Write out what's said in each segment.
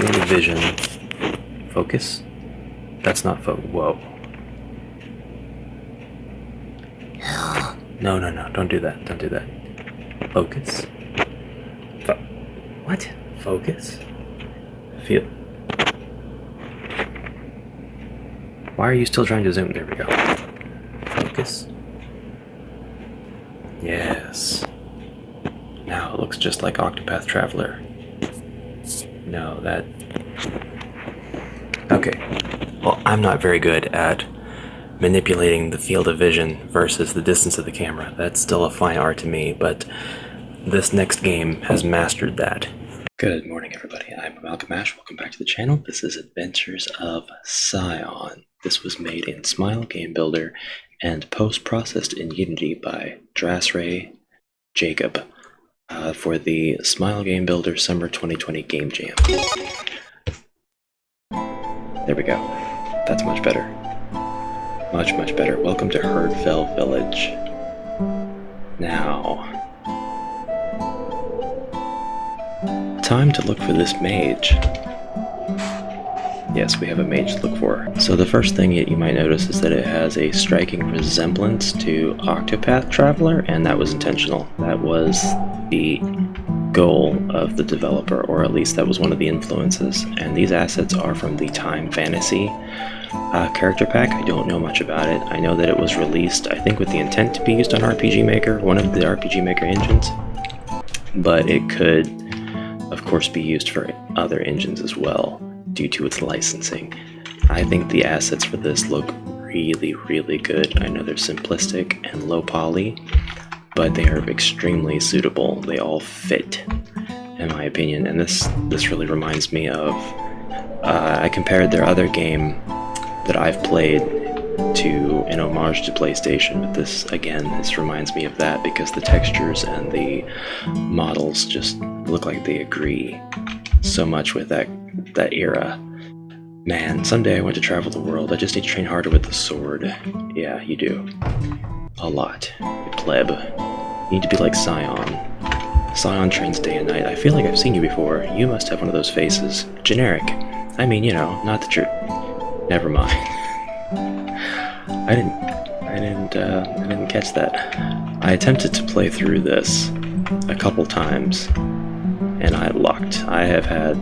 field of vision. Focus? That's not whoa. No, don't do that. Don't do that. Focus. What? Focus? Feel. Why are you still trying to zoom? There we go. Focus. Yes. Now it looks just like Octopath Traveler. No, that... Okay. Well, I'm not very good at manipulating the field of vision versus the distance of the camera. That's still a fine art to me, but this next game has mastered that. Good morning, everybody. I'm Malcolm Ash. Welcome back to the channel. This is Adventures of Sion. This was made in Smile Game Builder and post-processed in Unity by Drassray Jacob for the Smile Game Builder Summer 2020 Game Jam. There we go. That's much better. Much, much better. Welcome to Herdfell Village. Now, time to look for this mage. Yes, we have a mage to look for. So the first thing you might notice is that it has a striking resemblance to Octopath Traveler, and that was intentional. That was the goal of the developer, or at least that was one of the influences. And these assets are from the Time Fantasy character pack. I don't know much about it. I know that it was released, I think, with the intent to be used on RPG Maker, one of the RPG Maker engines. But it could, of course, be used for other engines as well, due to its licensing. I think the assets for this look really, really good. I know they're simplistic and low poly, but they are extremely suitable. They all fit, in my opinion, and this really reminds me of... I compared their other game that I've played to an homage to PlayStation, but this reminds me of that because the textures and the models just look like they agree so much with that era. Man, someday I want to travel the world. I just need to train harder with the sword. Yeah, you do. A lot. You pleb. You need to be like Sion. Sion trains day and night. I feel like I've seen you before. You must have one of those faces. Generic. I mean, you know, not that you're... Never mind. I didn't catch that. I attempted to play through this a couple times, and I lucked. I have had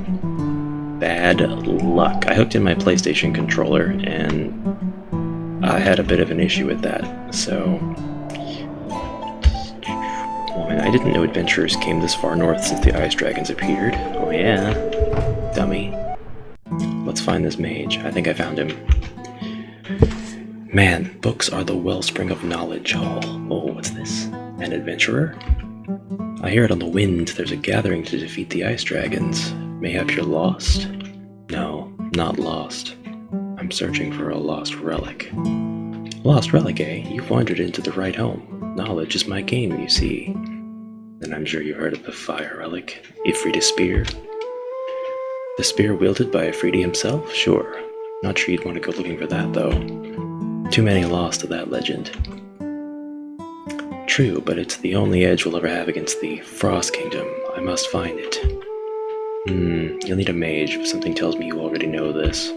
bad luck. I hooked in my PlayStation controller, and I had a bit of an issue with that, so... Well, I didn't know adventurers came this far north since the ice dragons appeared. Oh yeah, dummy. Let's find this mage. I think I found him. Man, books are the wellspring of knowledge. Oh, what's this? An adventurer? I hear it on the wind. There's a gathering to defeat the ice dragons. Mayhap you're lost? No, not lost. I'm searching for a lost relic. Lost relic, eh? You've wandered into the right home. Knowledge is my game, you see. Then I'm sure you heard of the fire relic, Ifrita's spear. The spear wielded by Ifrita himself? Sure. Not sure you'd want to go looking for that, though. Too many lost to that legend. True, but it's the only edge we'll ever have against the Frost Kingdom. I must find it. You'll need a mage, but something tells me you already know this.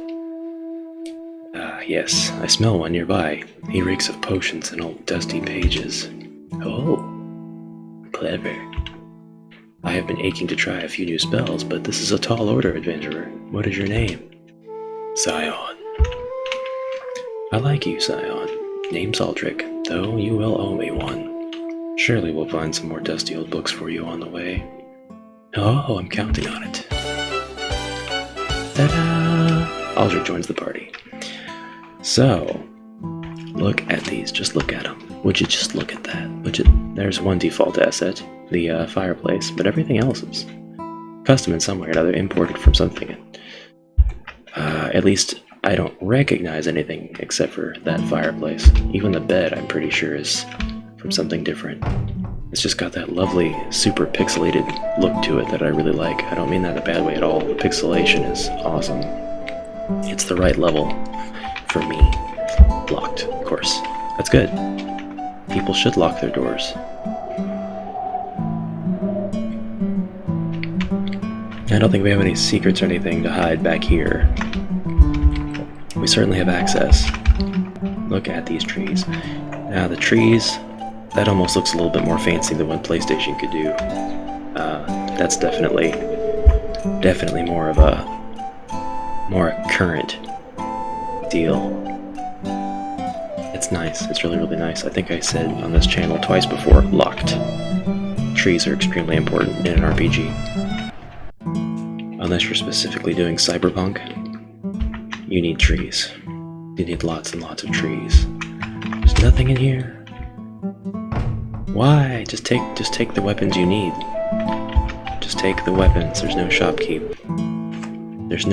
Yes, I smell one nearby. He reeks of potions and old dusty pages. Oh, clever. I have been aching to try a few new spells, but this is a tall order, adventurer. What is your name? Sion. I like you, Sion. Name's Aldrich, though you will owe me one. Surely we'll find some more dusty old books for you on the way. Oh, I'm counting on it. Ta-da! Aldrich joins the party. So, look at these. Just look at them. Would you just look at that? There's one default asset, the fireplace, but everything else is custom in some way or another, imported from something. At least I don't recognize anything except for that fireplace. Even the bed, I'm pretty sure, is from something different. It's just got that lovely, super pixelated look to it that I really like. I don't mean that in a bad way at all. The pixelation is awesome. It's the right level for me. Locked, of course. That's good. People should lock their doors. I don't think we have any secrets or anything to hide back here. We certainly have access. Look at these trees. Now the trees, that almost looks a little bit more fancy than what PlayStation could do. That's definitely more of a current deal. It's nice. It's really, really nice. I think I said on this channel twice before, locked. Trees are extremely important in an RPG. Unless you're specifically doing cyberpunk, you need trees. You need lots and lots of trees. There's nothing in here. Why? Just take the weapons you need. Just take the weapons. There's no shopkeep. There's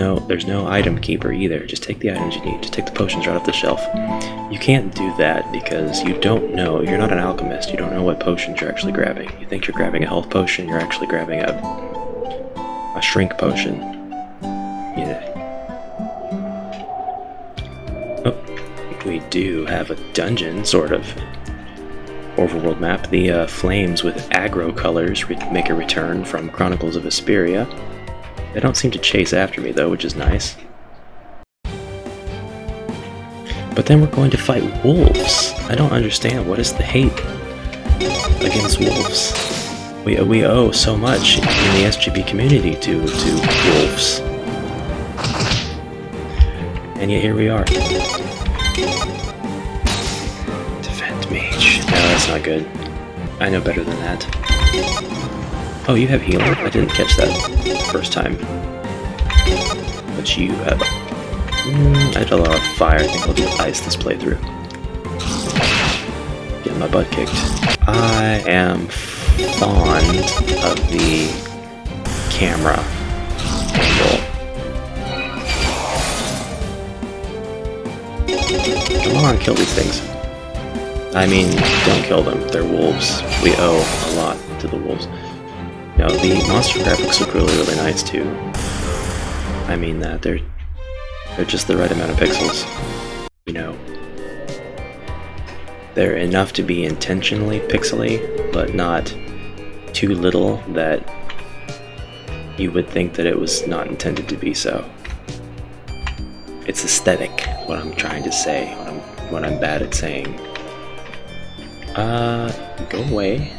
no item keeper either. Just take the items you need. Just take the potions right off the shelf. You can't do that because you don't know. You're not an alchemist. You don't know what potions you're actually grabbing. You think you're grabbing a health potion. You're actually grabbing a shrink potion. Yeah. Oh, we do have a dungeon, sort of. Overworld map. The flames with aggro colors make a return from Chronicles of Hesperia. They don't seem to chase after me though, which is nice. But then we're going to fight wolves. I don't understand. What is the hate against wolves? We owe so much in the SGB community to wolves. And yet here we are. Defend mage. No, that's not good. I know better than that. Oh, you have healing? I didn't catch that first time. But you have... I had a lot of fire. I think I'll do ice this playthrough. Get my butt kicked. I am fond of the camera angle. Come on, kill these things. I mean, don't kill them. They're wolves. We owe a lot to the wolves. No, the monster graphics look really, really nice too. I mean that they're just the right amount of pixels. You know, they're enough to be intentionally pixely, but not too little that you would think that it was not intended to be so. It's aesthetic, what I'm trying to say, what I'm bad at saying. Go away.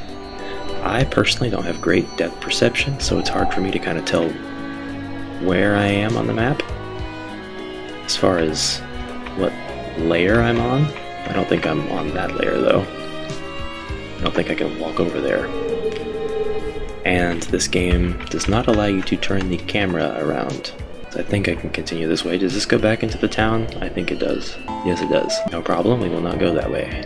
I personally don't have great depth perception, so it's hard for me to kind of tell where I am on the map. As far as what layer I'm on, I don't think I'm on that layer though. I don't think I can walk over there. And this game does not allow you to turn the camera around. So I think I can continue this way. Does this go back into the town? I think it does. Yes, it does. No problem, we will not go that way.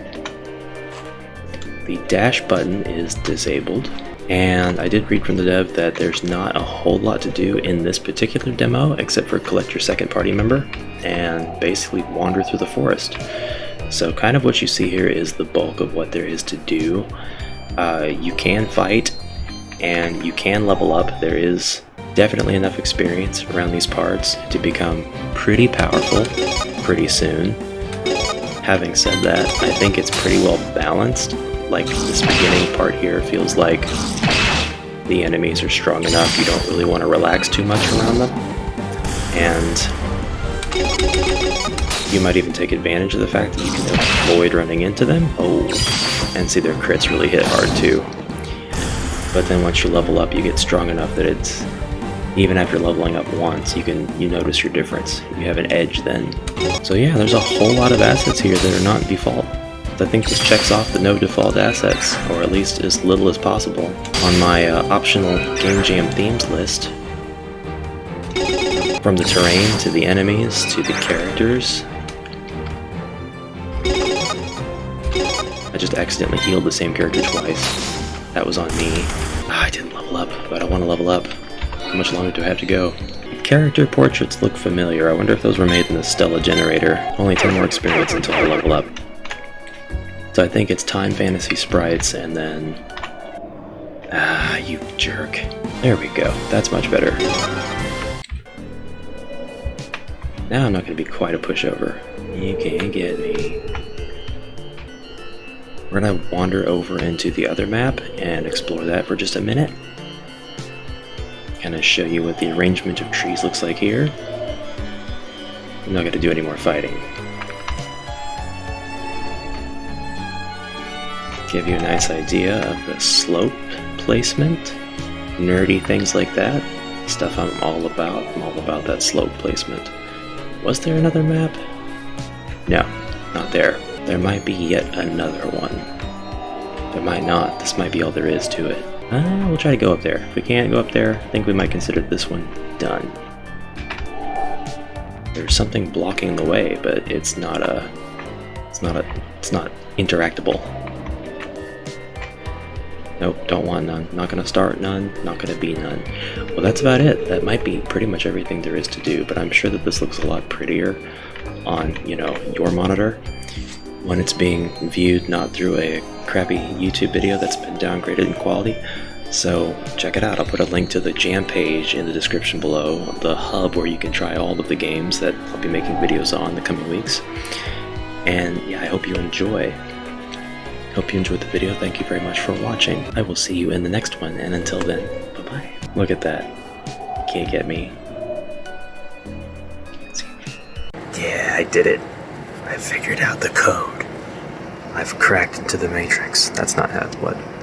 The dash button is disabled, and I did read from the dev that there's not a whole lot to do in this particular demo except for collect your second party member and basically wander through the forest. So kind of what you see here is the bulk of what there is to do. You can fight and you can level up. There is definitely enough experience around these parts to become pretty powerful pretty soon. Having said that, I think it's pretty well balanced. Like, this beginning part here feels like the enemies are strong enough you don't really want to relax too much around them. And you might even take advantage of the fact that you can avoid running into them. Oh, and see, their crits really hit hard too. But then once you level up, you get strong enough that it's... Even after leveling up once, you notice your difference. You have an edge then. So yeah, there's a whole lot of assets here that are not default. I think this checks off the no default assets, or at least as little as possible, on my optional Game Jam themes list. From the terrain, to the enemies, to the characters. I just accidentally healed the same character twice. That was on me. I didn't level up, but I want to level up. How much longer do I have to go? Character portraits look familiar. I wonder if those were made in the Stella generator. Only 10 more experience until I level up. So I think it's Time Fantasy sprites and then... Ah, you jerk. There we go. That's much better. Now I'm not going to be quite a pushover. You can't get me. We're going to wander over into the other map and explore that for just a minute. kind of show you what the arrangement of trees looks like here. I'm not going to do any more fighting. Give you a nice idea of the slope placement, nerdy things like that. Stuff I'm all about. I'm all about that slope placement. Was there another map? No, not there. There might be yet another one. There might not. This might be all there is to it. We'll try to go up there. If we can't go up there, I think we might consider this one done. There's something blocking the way, but it's not interactable. Nope, don't want none. Not gonna start none, not gonna be none. Well, that's about it. That might be pretty much everything there is to do, but I'm sure that this looks a lot prettier on, your monitor when it's being viewed not through a crappy YouTube video that's been downgraded in quality. So check it out. I'll put a link to the jam page in the description below, the hub where you can try all of the games that I'll be making videos on the coming weeks. And yeah, I hope you enjoy. Hope you enjoyed the video. Thank you very much for watching. I will see you in the next one, and until then, bye-bye. Look at that. Can't get me. Yeah, I did it. I figured out the code. I've cracked into the Matrix. That's not what